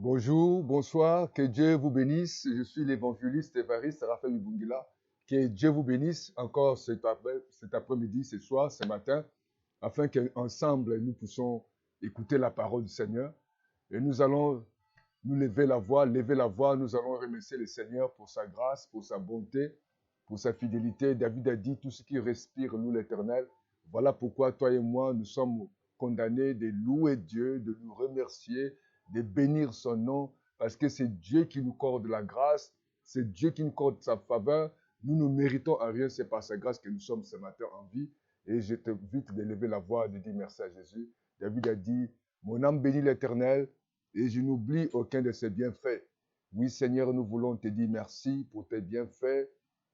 Bonjour, bonsoir, que Dieu vous bénisse. Je suis l'évangéliste Évariste Raphaël Bungila. Que Dieu vous bénisse encore cet après-midi, ce soir, ce matin, afin qu'ensemble nous puissions écouter la parole du Seigneur. Et nous allons nous lever la voix, nous allons remercier le Seigneur pour sa grâce, pour sa bonté, pour sa fidélité. David a dit, tout ce qui respire loue l'Éternel. Voilà pourquoi toi et moi, nous sommes condamnés de louer Dieu, de nous remercier, de bénir son nom, parce que c'est Dieu qui nous accorde la grâce, c'est Dieu qui nous accorde sa faveur. Nous ne méritons à rien, c'est par sa grâce que nous sommes ce matin en vie. Et je t'invite de lever la voix, de dire merci à Jésus. David a dit, mon âme bénit l'Éternel, et je n'oublie aucun de ses bienfaits. Oui, Seigneur, nous voulons te dire merci pour tes bienfaits.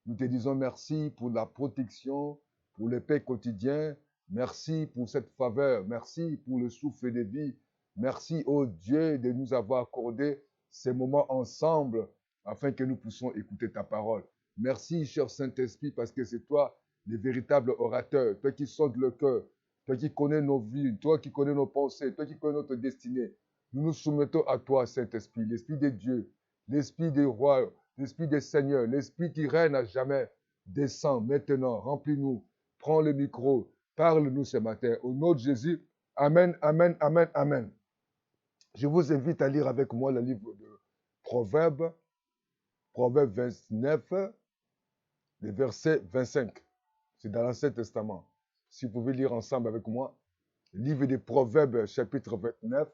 Nous te disons merci pour la protection, pour le paix quotidien. Merci pour cette faveur. Merci pour le souffle de vie. Merci, ô Dieu, de nous avoir accordé ces moments ensemble afin que nous puissions écouter ta parole. Merci, cher Saint-Esprit, parce que c'est toi le véritable orateur, toi qui sondes le cœur, toi qui connais nos vies, toi qui connais nos pensées, toi qui connais notre destinée. Nous nous soumettons à toi, Saint-Esprit, l'Esprit de Dieu, l'Esprit des rois, l'Esprit des seigneurs, l'Esprit qui règne à jamais. Descends maintenant, remplis-nous, prends le micro, parle-nous ce matin. Au nom de Jésus, Amen, Amen, Amen, Amen. Je vous invite à lire avec moi le livre de Proverbes, Proverbe 29, le verset 25. C'est dans l'Ancien Testament. Si vous pouvez lire ensemble avec moi, le livre des Proverbes, chapitre 29,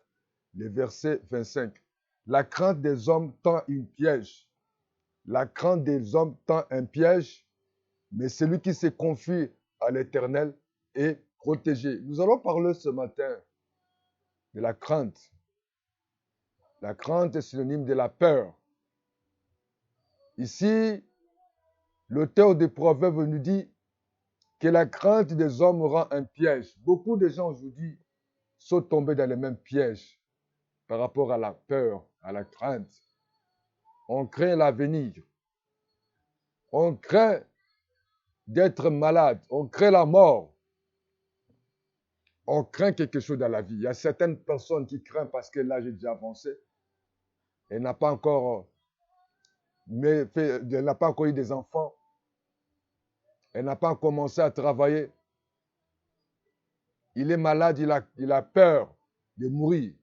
le verset 25. La crainte des hommes tend une piège. La crainte des hommes tend un piège, mais celui qui se confie à l'Éternel est protégé. Nous allons parler ce matin de la crainte. La crainte est synonyme de la peur. Ici, l'auteur des Proverbes nous dit que la crainte des hommes rend un piège. Beaucoup de gens aujourd'hui sont tombés dans les mêmes pièges par rapport à la peur, à la crainte. On craint l'avenir. On craint d'être malade. On craint la mort. On craint quelque chose dans la vie. Il y a certaines personnes qui craignent parce que l'âge est déjà avancé. Elle n'a pas encore, elle n'a pas encore eu des enfants. Elle n'a pas commencé à travailler. Il est malade, il a peur de mourir.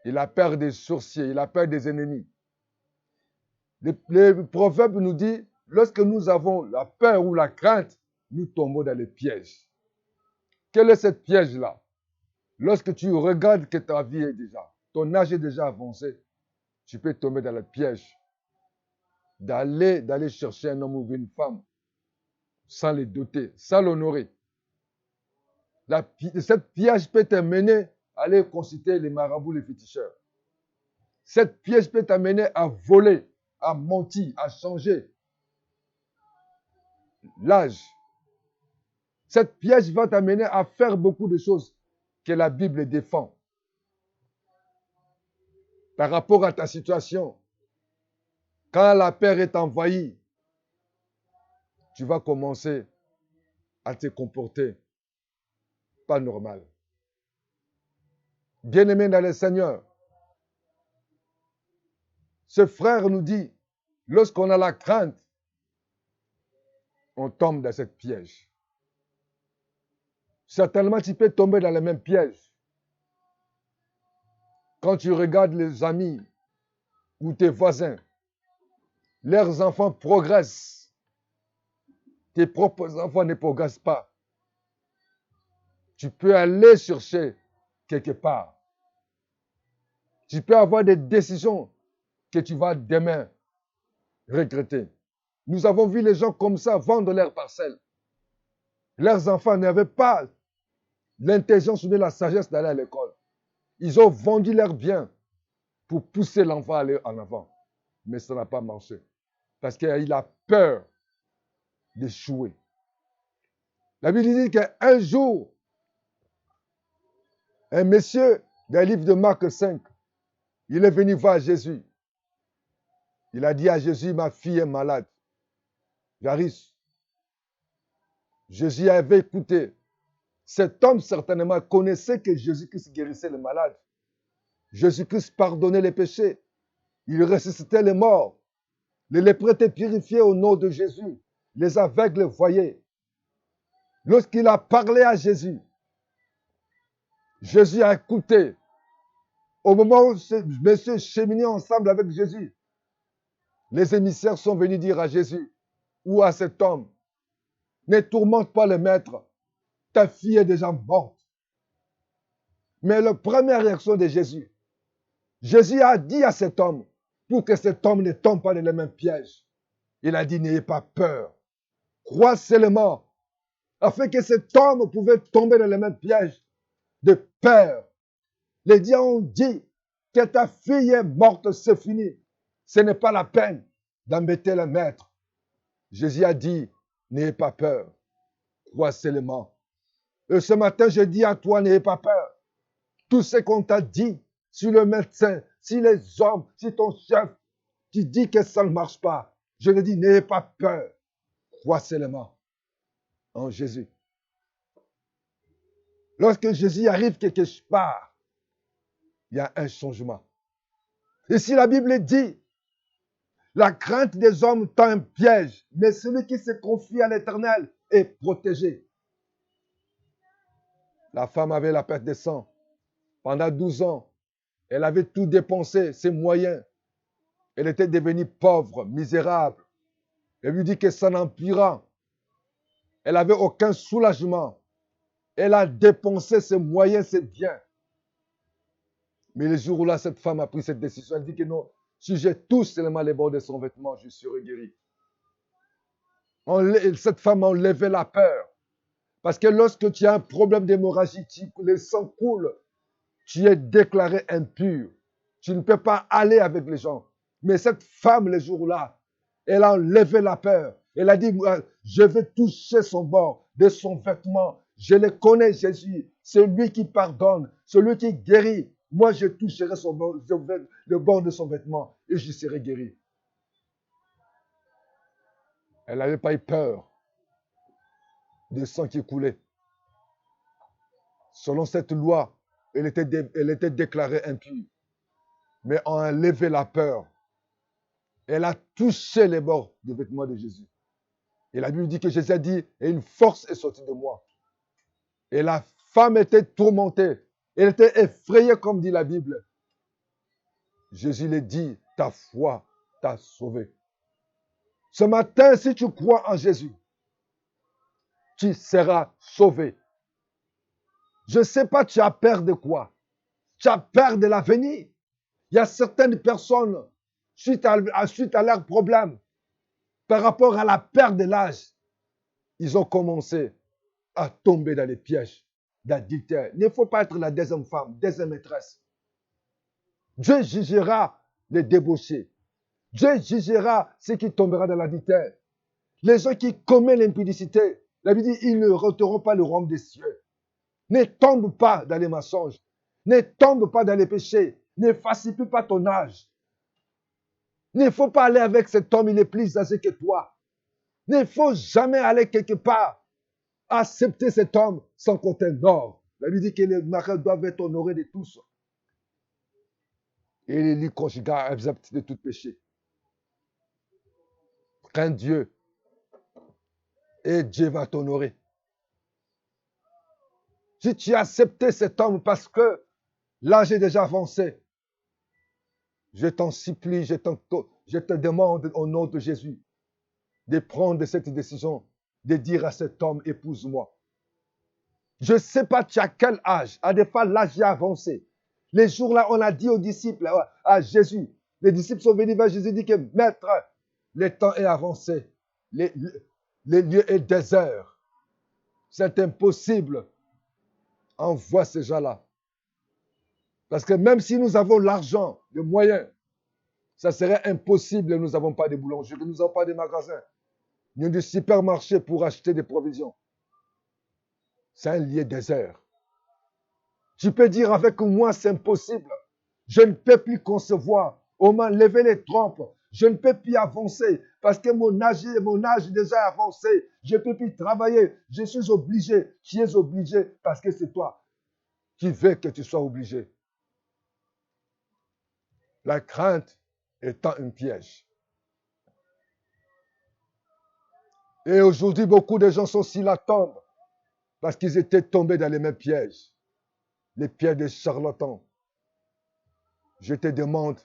Il a peur des sorciers, il a peur des ennemis. Les proverbes nous disent, lorsque nous avons la peur ou la crainte, nous tombons dans les pièges. Quel est ce piège-là? Lorsque tu regardes que ta vie est déjà, ton âge est déjà avancé, tu peux tomber dans le piège d'aller chercher un homme ou une femme sans les doter, sans l'honorer. Cette piège peut t'amener à aller consulter les marabouts, les féticheurs. Cette piège peut t'amener à voler, à mentir, à changer l'âge. Cette piège va t'amener à faire beaucoup de choses que la Bible défend. Par rapport à ta situation, quand la peur est envahie, tu vas commencer à te comporter pas normal. Bien-aimé dans le Seigneur, ce frère nous dit, lorsqu'on a la crainte, on tombe dans cette piège. Certainement, tu peux tomber dans le même piège. Quand tu regardes les amis ou tes voisins, leurs enfants progressent. Tes propres enfants ne progressent pas. Tu peux aller chercher quelque part. Tu peux avoir des décisions que tu vas demain regretter. Nous avons vu les gens comme ça vendre leurs parcelles. Leurs enfants n'avaient pas l'intelligence ou la sagesse d'aller à l'école. Ils ont vendu leurs biens pour pousser l'enfant à aller en avant. Mais ça n'a pas marché. Parce qu'il a peur d'échouer. La Bible dit qu'un jour, un monsieur, dans le livre de Marc 5, il est venu voir Jésus. Il a dit à Jésus, ma fille est malade. Jairus. Jésus avait écouté. Cet homme certainement connaissait que Jésus-Christ guérissait les malades. Jésus-Christ pardonnait les péchés. Il ressuscitait les morts. Les lépreux étaient purifiés au nom de Jésus. Les aveugles voyaient. Lorsqu'il a parlé à Jésus, Jésus a écouté. Au moment où ces messieurs cheminaient ensemble avec Jésus, les émissaires sont venus dire à Jésus ou à cet homme, ne tourmente pas le maître, ta fille est déjà morte. Mais la première réaction de Jésus, Jésus a dit à cet homme, pour que cet homme ne tombe pas dans les mêmes pièges, il a dit, n'ayez pas peur, crois seulement, afin que cet homme pouvait tomber dans les mêmes pièges de peur. Les dieux ont dit que ta fille est morte, c'est fini. Ce n'est pas la peine d'embêter le maître. Jésus a dit, n'ayez pas peur, crois seulement. Et ce matin, je dis à toi, n'ayez pas peur. Tout ce qu'on t'a dit, si le médecin, si les hommes, si ton chef, qui dit que ça ne marche pas, je te dis, n'ayez pas peur, crois seulement en Jésus. Lorsque Jésus arrive quelque part, il y a un changement. Et si la Bible dit, la crainte des hommes tend un piège, mais celui qui se confie à l'Éternel est protégé. La femme avait la perte de sang. Pendant 12 ans, elle avait tout dépensé, ses moyens. Elle était devenue pauvre, misérable. Elle lui dit que ça n'empirera. Elle n'avait aucun soulagement. Elle a dépensé ses moyens, ses biens. Mais le jour où là, cette femme a pris cette décision, elle dit que non, si j'ai touche seulement les bords de son vêtement, je serai guéri. Cette femme a enlevé la peur. Parce que lorsque tu as un problème d'hémorragie, le sang coule, tu es déclaré impur. Tu ne peux pas aller avec les gens. Mais cette femme, le jour-là, elle a enlevé la peur. Elle a dit, je vais toucher son bord de son vêtement. Je le connais, Jésus. C'est lui qui pardonne, celui qui guérit. Moi, je toucherai son bord, le bord de son vêtement et je serai guéri. Elle n'avait pas eu peur du sang qui coulait. Selon cette loi, elle était déclarée impure. Mais on a enlevé la peur. Elle a touché les bords du vêtement de Jésus. Et la Bible dit que Jésus a dit, et une force est sortie de moi. Et la femme était tourmentée. Elle était effrayée, comme dit la Bible. Jésus lui dit, ta foi t'a sauvé. Ce matin, si tu crois en Jésus, tu seras sauvé. Je ne sais pas, tu as peur de quoi? Tu as peur de l'avenir. Il y a certaines personnes, suite à leurs problèmes, par rapport à la perte de l'âge, ils ont commencé à tomber dans les pièges d'adultère. Il ne faut pas être la deuxième femme, deuxième maîtresse. Dieu jugera les débauchés. Dieu jugera ceux qui tomberont dans l'adultère. Les gens qui commettent l'impudicité, la Bible dit, ils ne rentreront pas le royaume des cieux. Ne tombe pas dans les mensonges. Ne tombe pas dans les péchés. Ne falsifie pas ton âge. Il ne faut pas aller avec cet homme, il est plus âgé que toi. Il ne faut jamais aller quelque part, accepter cet homme sans qu'on t'honore. La Bible dit que les maris doivent être honorés de tous. Et les lits conjugaux exemptés de tout péché. Crains Dieu et Dieu va t'honorer. Si tu as accepté cet homme parce que l'âge est déjà avancé, je t'en supplie, je te demande au nom de Jésus de prendre cette décision, de dire à cet homme, épouse-moi. Je ne sais pas tu as quel âge. À des fois, l'âge est avancé. Les jours-là, on a dit aux disciples, à Jésus, les disciples sont venus vers Jésus et dit que, Maître, le temps est avancé. Les lieux est désert. C'est impossible. Envoie ces gens-là. Parce que même si nous avons l'argent, les moyens, ça serait impossible. Nous n'avons pas de boulangerie, nous n'avons pas de magasins. Nous avons des supermarchés pour acheter des provisions. C'est un lieu désert. Tu peux dire avec moi, c'est impossible. Je ne peux plus concevoir. On m'a levé les trompes. Je ne peux plus avancer parce que mon âge est déjà avancé. Je ne peux plus travailler. Je suis obligé. Tu es obligé parce que c'est toi qui veux que tu sois obligé. La crainte étant un piège. Et aujourd'hui, beaucoup de gens sont sur la tombe parce qu'ils étaient tombés dans les mêmes pièges. Les pièges des charlatans. Je te demande,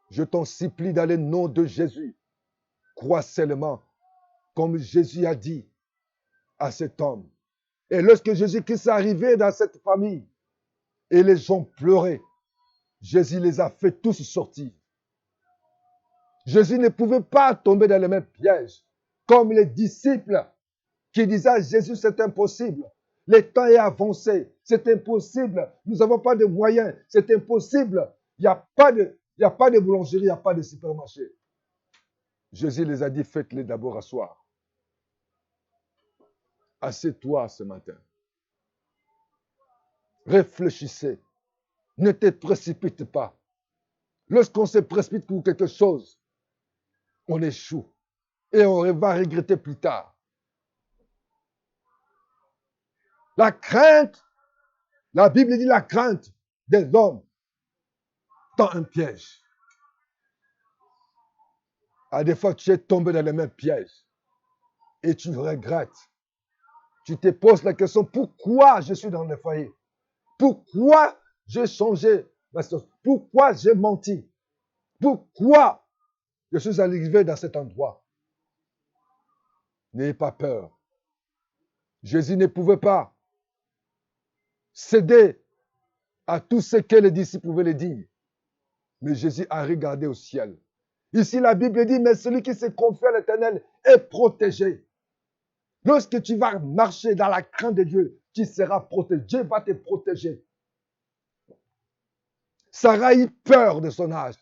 je t'en supplie dans le nom de Jésus, crois seulement, comme Jésus a dit à cet homme. Et lorsque Jésus-Christ est arrivé dans cette famille, et les gens pleuraient, Jésus les a fait tous sortir. Jésus ne pouvait pas tomber dans le même piège, comme les disciples qui disaient à Jésus, c'est impossible. Le temps est avancé, c'est impossible. Nous n'avons pas de moyens, c'est impossible. Il n'y a pas de boulangerie, il n'y a pas de supermarché. Jésus les a dit, faites-les d'abord asseoir. Assieds-toi ce matin. Réfléchissez. Ne te précipite pas. Lorsqu'on se précipite pour quelque chose, on échoue. Et on va regretter plus tard. La crainte, la Bible dit la crainte des hommes tend un piège. À des fois, tu es tombé dans le même piège et tu regrettes. Tu te poses la question, pourquoi je suis dans le foyer? Pourquoi j'ai changé ma situation? Pourquoi j'ai menti? Pourquoi je suis arrivé dans cet endroit? N'ayez pas peur. Jésus ne pouvait pas céder à tout ce que les disciples pouvaient le dire. Mais Jésus a regardé au ciel. Ici, la Bible dit, mais celui qui se confie à l'Éternel est protégé. Lorsque tu vas marcher dans la crainte de Dieu, tu seras protégé. Dieu va te protéger. Sarah a eu peur de son âge.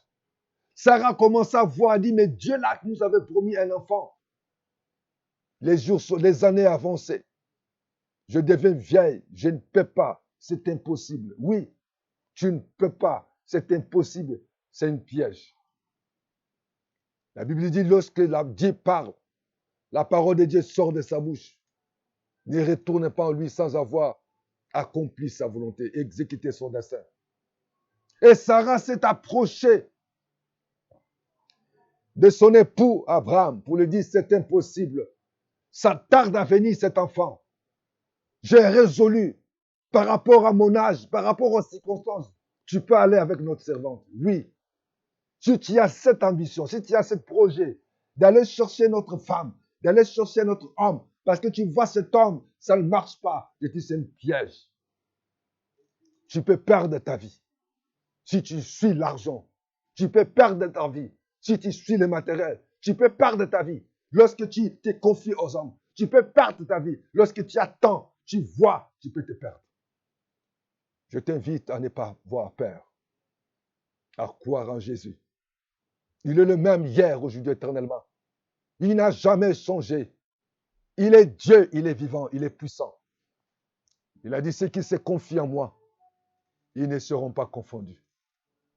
Sarah commence à voir, dit, mais Dieu là nous avait promis un enfant. Les années avancées. Je deviens vieille, je ne peux pas, c'est impossible. Oui, tu ne peux pas, c'est impossible, c'est un piège. La Bible dit, lorsque Dieu parle, la parole de Dieu sort de sa bouche. Ne retourne pas en lui sans avoir accompli sa volonté, exécuté son dessein. Et Sarah s'est approchée de son époux Abraham pour lui dire, c'est impossible. Ça tarde à venir cet enfant. J'ai résolu par rapport à mon âge, par rapport aux circonstances. Tu peux aller avec notre servante. Oui. Si tu as cette ambition, si tu as ce projet d'aller chercher notre femme, d'aller chercher notre homme, parce que tu vois cet homme, ça ne marche pas. Je dis, c'est un piège. Tu peux perdre ta vie si tu suis l'argent. Tu peux perdre ta vie si tu suis le matériel. Tu peux perdre ta vie lorsque tu te confies aux hommes. Tu peux perdre ta vie lorsque tu attends, tu vois, tu peux te perdre. Je t'invite à ne pas avoir peur, à croire en Jésus. Il est le même hier, aujourd'hui, éternellement. Il n'a jamais changé. Il est Dieu, il est vivant, il est puissant. Il a dit, ceux qui se confient en moi, ils ne seront pas confondus.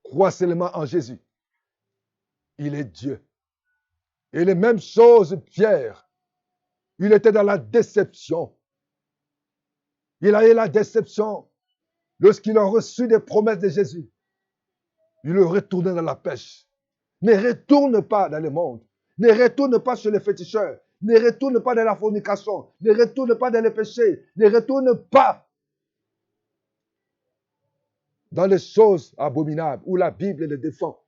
Crois seulement en Jésus. Il est Dieu. Et les mêmes choses, Pierre. Il était dans la déception. Il a eu la déception lorsqu'il a reçu des promesses de Jésus. Il est retourné dans la pêche. Ne retourne pas dans le monde. Ne retourne pas chez les féticheurs. Ne retourne pas dans la fornication. Ne retourne pas dans les péchés. Ne retourne pas dans les choses abominables où la Bible les défend.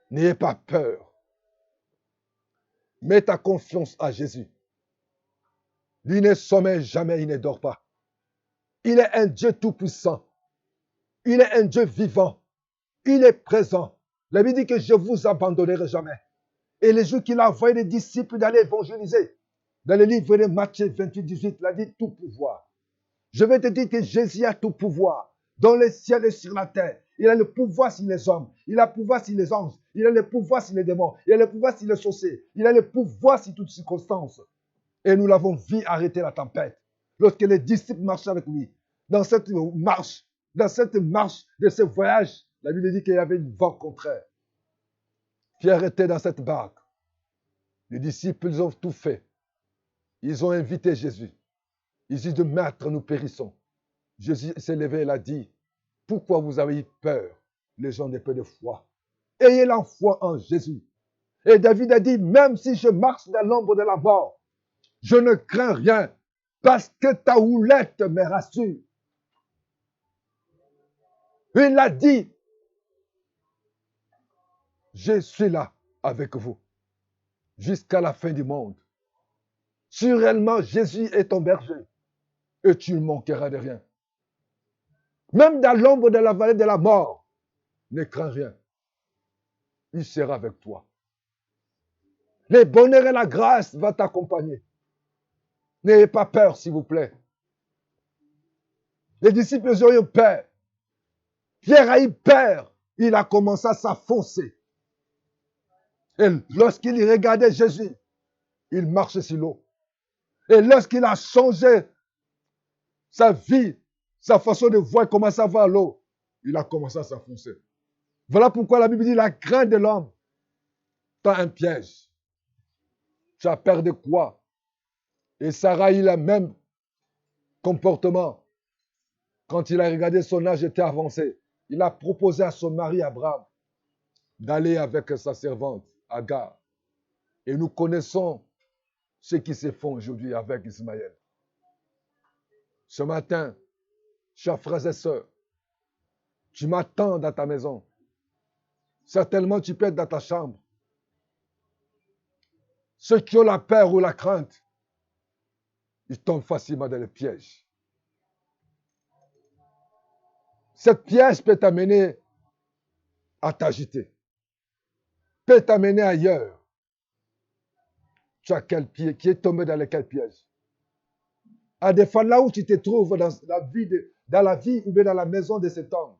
N'ayez pas peur. Mets ta confiance à Jésus. Lui ne sommeille jamais, il ne dort pas. Il est un Dieu tout-puissant. Il est un Dieu vivant. Il est présent. La Bible dit que je ne vous abandonnerai jamais. Et les jours qu'il a envoyé les disciples d'aller évangéliser, dans le livre de Matthieu 28, 18, il a dit tout pouvoir. Je vais te dire que Jésus a tout pouvoir dans le ciel et sur la terre. Il a le pouvoir sur les hommes. Il a le pouvoir sur les anges. Il a le pouvoir sur les démons. Il a le pouvoir sur les sorciers. Il a le pouvoir sur toutes circonstances. Et nous l'avons vu arrêter la tempête. Lorsque les disciples marchaient avec lui, dans cette marche de ce voyage, la Bible dit qu'il y avait une vent contraire. Pierre était dans cette barque. Les disciples, ils ont tout fait. Ils ont invité Jésus. Ils disent, Maître, nous périssons. Jésus s'est levé et a dit, pourquoi vous avez eu peur? les gens n'aient pas de foi. Ayez la foi en Jésus. Et David a dit, même si je marche dans l'ombre de la mort, je ne crains rien, parce que ta houlette me rassure. Il a dit, je suis là avec vous jusqu'à la fin du monde. Sûrement, Jésus est ton berger et tu ne manqueras de rien. Même dans l'ombre de la vallée de la mort, ne crains rien. Il sera avec toi. Les bonheurs et la grâce vont t'accompagner. N'ayez pas peur, s'il vous plaît. Les disciples ont eu peur. Pierre a eu peur. Il a commencé à s'affoncer. Et lorsqu'il regardait Jésus, il marchait sur l'eau. Et lorsqu'il a changé sa vie, sa façon de voir, commencer à voir l'eau, il a commencé à s'affoncer. Voilà pourquoi la Bible dit la crainte de l'homme tend un piège. Tu as peur de quoi? Et Sarah, il a le même comportement. Quand il a regardé son âge était avancé, il a proposé à son mari Abraham d'aller avec sa servante Agar. Et nous connaissons ce qui se fait aujourd'hui avec Ismaël. Ce matin, chers frères et sœurs, tu m'attends dans ta maison. Certainement, tu peux être dans ta chambre. Ceux qui ont la peur ou la crainte, ils tombent facilement dans le piège. Cette piège peut t'amener à t'agiter, peut t'amener ailleurs. Tu as quel pied qui est tombé dans lequel piège? À des fois, là où tu te trouves dans la vie ou bien dans la maison de cet homme,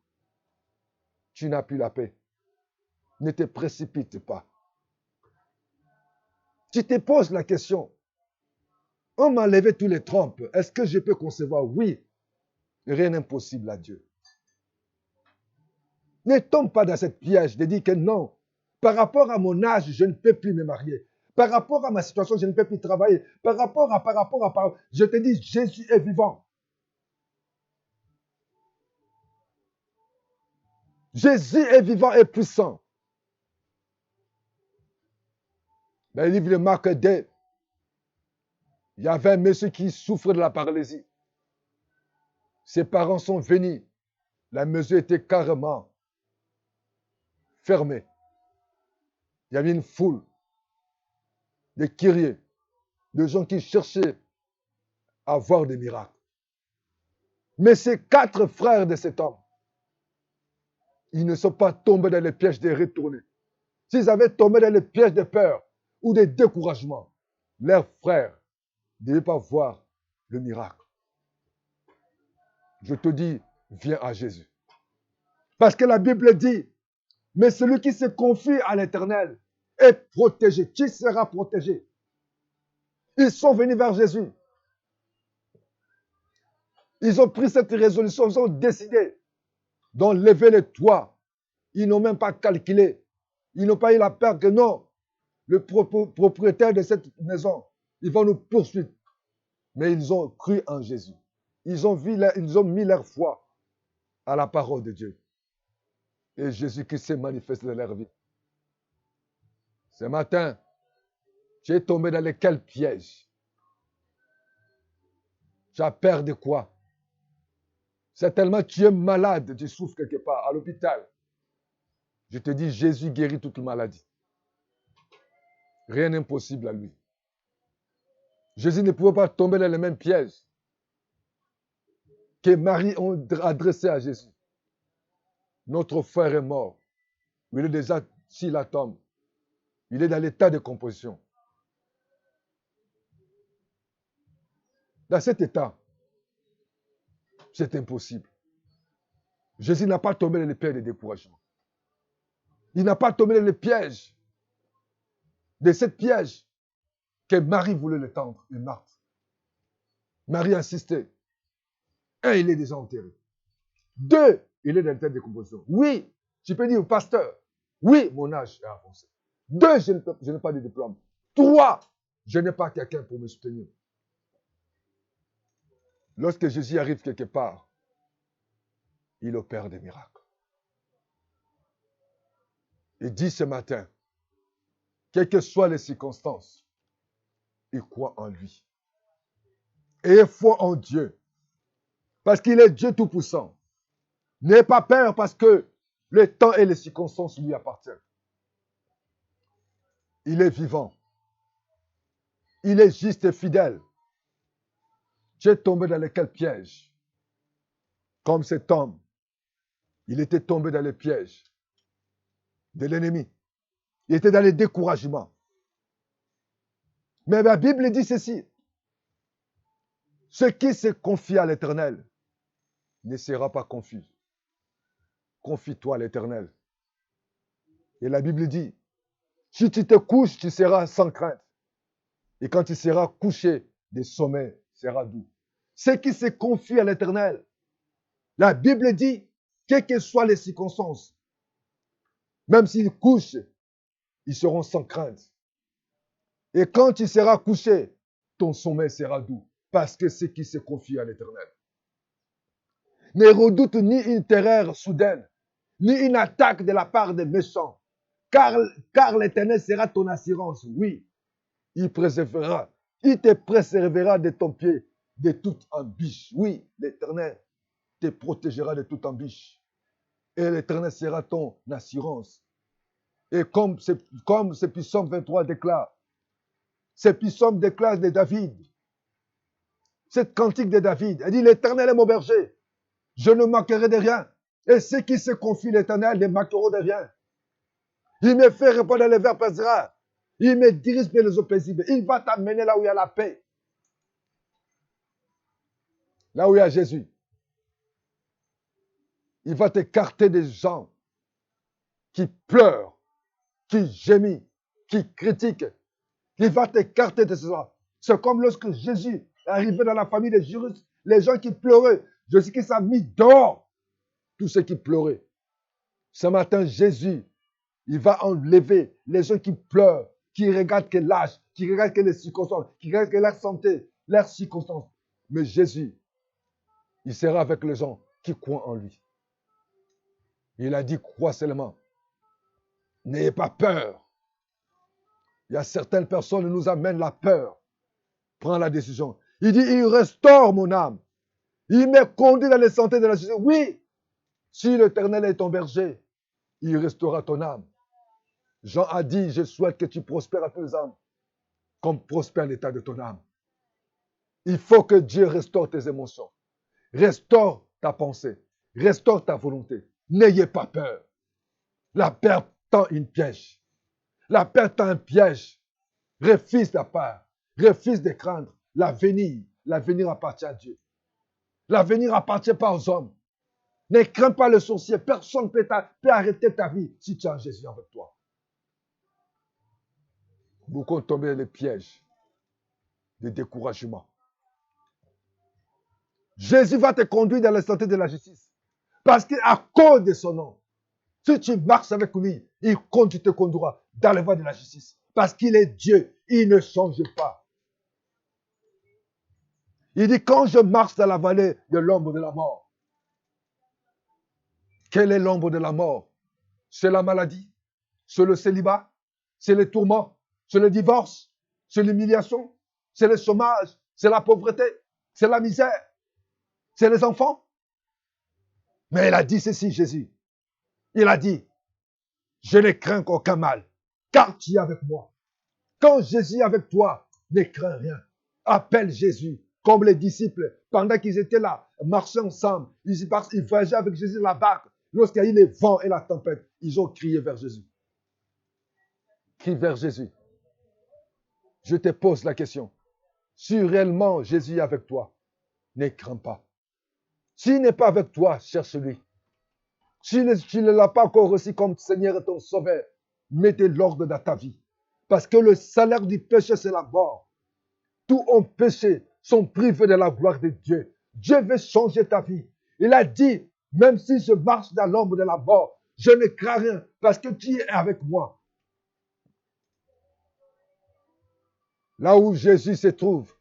tu n'as plus la paix. Ne te précipite pas. Tu te poses la question, on m'a enlevé tous les trompes. Est-ce que je peux concevoir? Oui. Rien n'est impossible à Dieu. Ne tombe pas dans cette piège de dire que non. Par rapport à mon âge, je ne peux plus me marier. Par rapport à ma situation, je ne peux plus travailler. Par rapport à, je te dis, Jésus est vivant. Jésus est vivant et puissant. Dans le livre de Marc 2, il y avait un monsieur qui souffre de la paralysie. Ses parents sont venus. La maison était carrément fermée. Il y avait une foule de kyriers, de gens qui cherchaient à voir des miracles. Mais ces 4 frères de cet homme, ils ne sont pas tombés dans les pièges de retourner. S'ils avaient tombé dans les pièges de peur ou de découragement, leurs frères ne devaient pas voir le miracle. Je te dis, viens à Jésus. Parce que la Bible dit, mais celui qui se confie à l'Éternel est protégé. Qui sera protégé? Ils sont venus vers Jésus. Ils ont pris cette résolution, ils ont décidé d'enlever les toits. Ils n'ont même pas calculé. Ils n'ont pas eu la peur que non, le propriétaire de cette maison, il va nous poursuivre. Mais ils ont cru en Jésus. Ils ont mis leur foi à la parole de Dieu. Et Jésus-Christ s'est manifesté dans leur vie. Ce matin, tu es tombé dans lequel piège? Tu as peur de quoi? Certainement, tu es malade, tu souffres quelque part, à l'hôpital. Je te dis, Jésus guérit toute maladie. Rien n'est impossible à lui. Jésus ne pouvait pas tomber dans le même piège que Marie a adressé à Jésus. Notre frère est mort. Il est déjà sur la tombe. Il est dans l'état de composition. Dans cet état, c'est impossible. Jésus n'a pas tombé dans le piège de découragement. Il n'a pas tombé dans le piège de cette piège que Marie voulait le tendre et Marthe. Marie insistait. 1, il est déjà enterré. 2, il est dans l'état de décomposition. Oui, tu peux dire au pasteur, oui, mon âge est avancé. 2, je n'ai pas de diplôme. 3, je n'ai pas quelqu'un pour me soutenir. Lorsque Jésus arrive quelque part, il opère des miracles. Il dit ce matin, quelles que soient les circonstances, il croit en lui. Ayez foi en Dieu, parce qu'il est Dieu Tout-Puissant. N'ayez pas peur parce que le temps et les circonstances lui appartiennent. Il est vivant. Il est juste et fidèle. Tu es tombé dans lequel piège? Comme cet homme, il était tombé dans le piège de l'ennemi. Il était dans le découragement. Mais la Bible dit ceci. Ce qui se confie à l'Éternel ne sera pas confus. Confie-toi à l'Éternel. Et la Bible dit, si tu te couches, tu seras sans crainte. Et quand tu seras couché, des sommets sera doux. Ce qui se confie à l'Éternel. La Bible dit, quelles que soient les circonstances, même s'ils couchent, ils seront sans crainte. Et quand tu seras couché, ton sommeil sera doux. Parce que c'est qui se confie à l'Éternel. Ne redoute ni une terreur soudaine, ni une attaque de la part des méchants. Car l'Éternel sera ton assurance. Oui, il préservera. Il te préservera de ton pied, de toute embûche. Oui, l'Éternel te protégera de toute embûche. Et l'Éternel sera ton assurance. Et comme ce psaume 23 déclare, ce psaume déclare de David, cette cantique de David, elle dit, l'Éternel est mon berger, je ne manquerai de rien. Et ceux qui se confient à l'Éternel ne manqueront de rien. Il me fait répondre les vers paisibles. Il me dirige vers les eaux paisibles. Il va t'amener là où il y a la paix. Là où il y a Jésus. Il va t'écarter des gens qui pleurent, qui gémissent, qui critiquent. Il va t'écarter de cela. C'est comme lorsque Jésus est arrivé dans la famille de Jairus, les gens qui pleuraient, Jésus qui s'est mis dehors, tous ceux qui pleuraient. Ce matin, Jésus, il va enlever les gens qui pleurent, qui regardent que l'âge, qui regardent que les circonstances, qui regardent que leur santé, leurs circonstances. Mais Jésus, il sera avec les gens qui croient en lui. Il a dit, crois seulement. N'ayez pas peur. Il y a certaines personnes qui nous amènent la peur. Prends la décision. Il dit, il restaure mon âme. Il me conduit dans les sentiers de la justice. Oui, si l'Éternel est ton berger, il restaurera ton âme. Jean a dit, je souhaite que tu prospères à tous les âmes, comme prospère l'état de ton âme. Il faut que Dieu restaure tes émotions, restaure ta pensée, restaure ta volonté. N'ayez pas peur. La peur tend une piège. La peur tend un piège. Refuse la peur. Refuse de craindre. L'avenir appartient à Dieu. L'avenir appartient pas aux hommes. Ne crains pas le sorcier. Personne ne peut arrêter ta vie si tu as Jésus avec toi. Beaucoup ont tombé dans les pièges de découragement. Jésus va te conduire dans la santé de la justice. Parce qu'à cause de son nom, si tu marches avec lui, il te conduira dans la voie de la justice. Parce qu'il est Dieu, il ne change pas. Il dit, quand je marche dans la vallée de l'ombre de la mort, quelle est l'ombre de la mort? C'est la maladie, c'est le célibat, c'est les tourments, c'est le divorce, c'est l'humiliation, c'est le chômage, c'est la pauvreté, c'est la misère, c'est les enfants. Mais il a dit ceci, Jésus. Il a dit, je ne crains aucun mal, car tu es avec moi. Quand Jésus est avec toi, ne crains rien. Appelle Jésus, comme les disciples, pendant qu'ils étaient là, marchaient ensemble, ils voyageaient avec Jésus dans la barque. Lorsqu'il y a eu les vents et la tempête, ils ont crié vers Jésus. Crie vers Jésus. Je te pose la question. Si réellement Jésus est avec toi, ne crains pas. S'il n'est pas avec toi, cherche-lui. Si tu ne l'as pas encore reçu comme Seigneur et ton Sauveur, mettez l'ordre dans ta vie. Parce que le salaire du péché, c'est la mort. Tous ont péché, sont privés de la gloire de Dieu. Dieu veut changer ta vie. Il a dit, même si je marche dans l'ombre de la mort, je ne crains rien parce que tu es avec moi. Là où Jésus se trouve,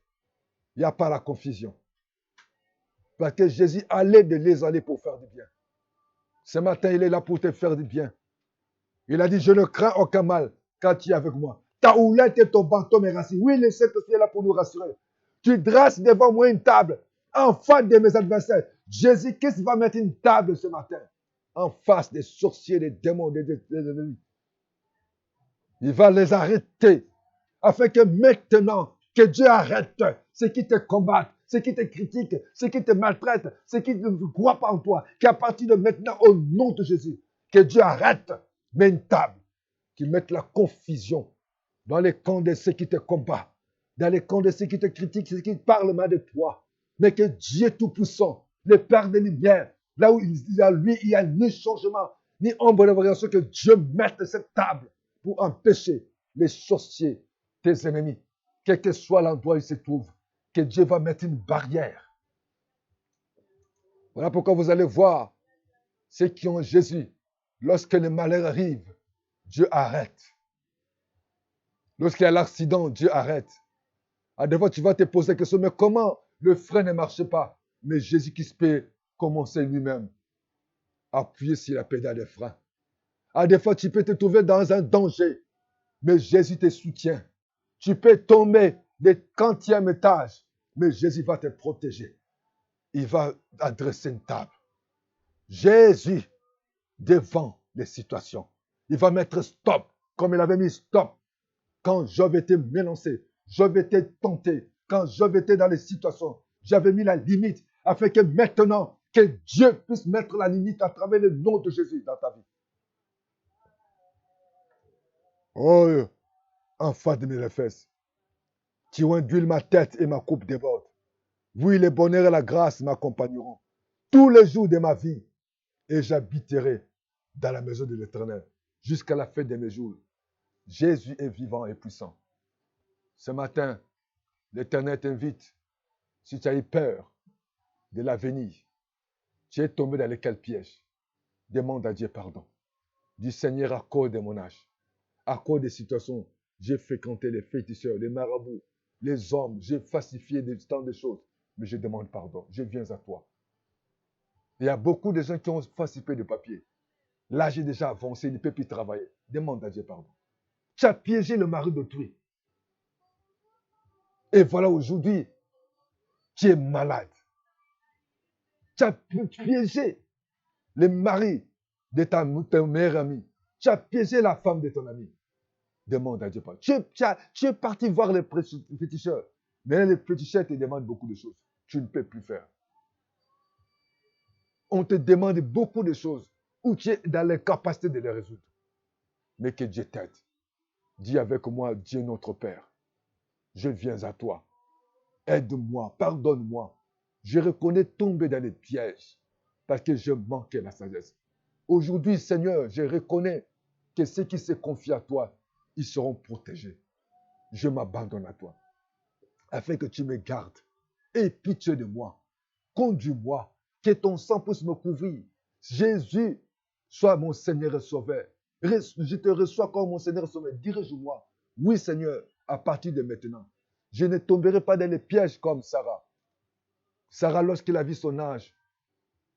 il n'y a pas la confusion. Parce que Jésus allait de les aller pour faire du bien. Ce matin, il est là pour te faire du bien. Il a dit, je ne crains aucun mal quand tu es avec moi. Ta houlette et ton bâton me rassurent. Oui, le Saint-Esprit est là pour nous rassurer. Tu dresses devant moi une table en face de mes adversaires. Jésus-Christ va mettre une table ce matin en face des sorciers, des démons, des ennemis. Il va les arrêter afin que maintenant, que Dieu arrête ceux qui te combattent, ceux qui te critiquent, ceux qui te maltraitent, ceux qui ne croient pas en toi, qu'à partir de maintenant, au nom de Jésus, que Dieu arrête, met une table, qu'il mette la confusion dans les camps de ceux qui te combattent, dans les camps de ceux qui te critiquent, ceux qui parlent mal de toi, mais que Dieu Tout-Puissant, le Père des Lumières, là où il y a lui, il n'y a ni changement, ni ombre de variation, que Dieu mette cette table pour empêcher les sorciers, tes ennemis, quel que soit l'endroit où ils se trouvent, que Dieu va mettre une barrière. Voilà pourquoi vous allez voir ceux qui ont Jésus. Lorsque le malheur arrive, Dieu arrête. Lorsqu'il y a l'accident, Dieu arrête. À des fois, tu vas te poser la question, mais comment le frein ne marche pas? Mais Jésus-Christ peut commencer lui-même à appuyer sur la pédale de frein. À des fois, tu peux te trouver dans un danger, mais Jésus te soutient. Tu peux tomber des 40e étage, mais Jésus va te protéger. Il va adresser une table. Jésus devant les situations. Il va mettre stop, comme il avait mis stop quand Job était menacé, Job était tenté, quand Job était dans les situations. J'avais mis la limite afin que maintenant, que Dieu puisse mettre la limite à travers le nom de Jésus dans ta vie. Oh, enfant de mes fesses, tu induis ma tête et ma coupe déborde. Oui, le bonheur et la grâce m'accompagneront tous les jours de ma vie et j'habiterai dans la maison de l'Éternel jusqu'à la fin de mes jours. Jésus est vivant et puissant. Ce matin, l'Éternel t'invite, si tu as eu peur de l'avenir, tu es tombé dans lequel piège, demande à Dieu pardon. Du Seigneur, à cause de mon âge, à cause des situations, j'ai fréquenté les féticheurs, les marabouts, les hommes, j'ai falsifié tant de choses, mais je demande pardon, je viens à toi. Il y a beaucoup de gens qui ont falsifié de papier. L'âge est déjà avancé, il ne peut plus travailler. Demande à Dieu pardon. Tu as piégé le mari d'autrui. Et voilà aujourd'hui, tu es malade. Tu as piégé le mari de ton meilleur ami. Tu as piégé la femme de ton ami. Demande à Dieu pardon. Tu es parti voir les féticheurs. Mais les féticheurs te demandent beaucoup de choses. Tu ne peux plus faire. On te demande beaucoup de choses où tu es dans les capacités de les résoudre. Mais que Dieu t'aide. Dis avec moi, Dieu notre Père, je viens à toi. Aide-moi, pardonne-moi. Je reconnais tomber dans les pièges parce que je manquais la sagesse. Aujourd'hui, Seigneur, je reconnais que ceux qui se confient à toi, ils seront protégés. Je m'abandonne à toi afin que tu me gardes. Aie pitié de moi. Conduis-moi. Que ton sang puisse me couvrir. Jésus, sois mon Seigneur et Sauveur. Je te reçois comme mon Seigneur et Sauveur. Dirige-moi. Oui, Seigneur, à partir de maintenant. Je ne tomberai pas dans les pièges comme Sarah. Sarah, lorsqu'il a vu son âge,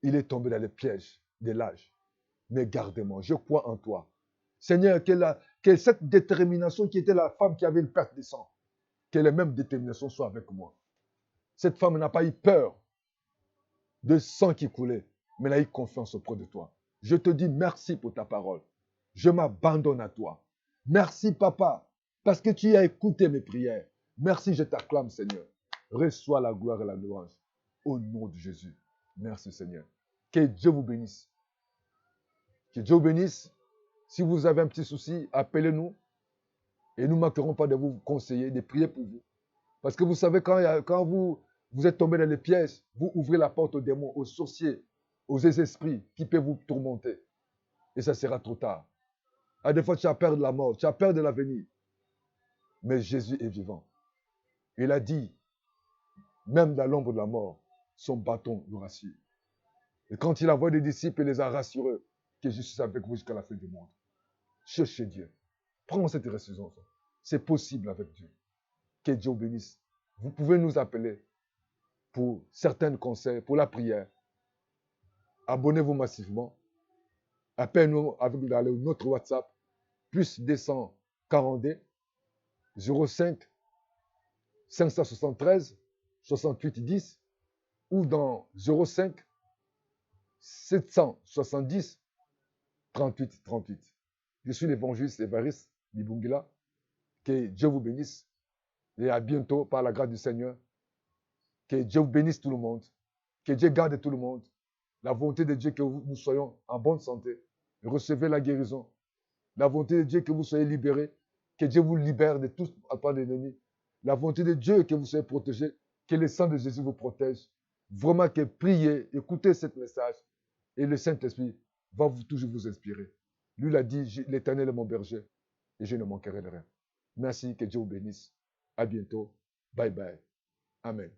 il est tombé dans les pièges de l'âge. Mais garde-moi, je crois en toi. Seigneur, que cette détermination qui était la femme qui avait une perte de sang, que la même détermination soit avec moi. Cette femme n'a pas eu peur de sang qui coulait, mais elle a eu confiance auprès de toi. Je te dis merci pour ta parole. Je m'abandonne à toi. Merci, Papa, parce que tu as écouté mes prières. Merci, je t'acclame, Seigneur. Reçois la gloire et la louange. Au nom de Jésus. Merci, Seigneur. Que Dieu vous bénisse. Que Dieu vous bénisse. Si vous avez un petit souci, appelez-nous. Et nous ne manquerons pas de vous conseiller, de prier pour vous. Parce que vous savez, quand vous êtes tombé dans les pièges, vous ouvrez la porte aux démons, aux sorciers, aux esprits qui peuvent vous tourmenter. Et ça sera trop tard. À des fois, tu as peur de la mort, tu as peur de l'avenir. Mais Jésus est vivant. Il a dit, même dans l'ombre de la mort, son bâton nous rassure. Et quand il envoie des disciples, il les a rassurés que je suis avec vous jusqu'à la fin du monde. Cherchez Dieu. Prends cette récision. C'est possible avec Dieu. Que Dieu vous bénisse. Vous pouvez nous appeler pour certains conseils, pour la prière. Abonnez-vous massivement. Appelez-nous avec notre WhatsApp plus 242 05 573 68 10 ou dans 05 770 38 38. Je suis l'évangéliste Évariste Bibungila. Que Dieu vous bénisse et à bientôt par la grâce du Seigneur. Que Dieu vous bénisse tout le monde. Que Dieu garde tout le monde. La volonté de Dieu que nous soyons en bonne santé. Recevez la guérison. La volonté de Dieu que vous soyez libérés. Que Dieu vous libère de tout appât d'ennemi. La volonté de Dieu que vous soyez protégés. Que le sang de Jésus vous protège. Vraiment que priez, écoutez ce message. Et le Saint-Esprit va toujours vous inspirer. Lui l'a dit, l'Éternel est mon berger. Et je ne manquerai de rien. Merci, que Dieu vous bénisse. À bientôt. Bye bye. Amen.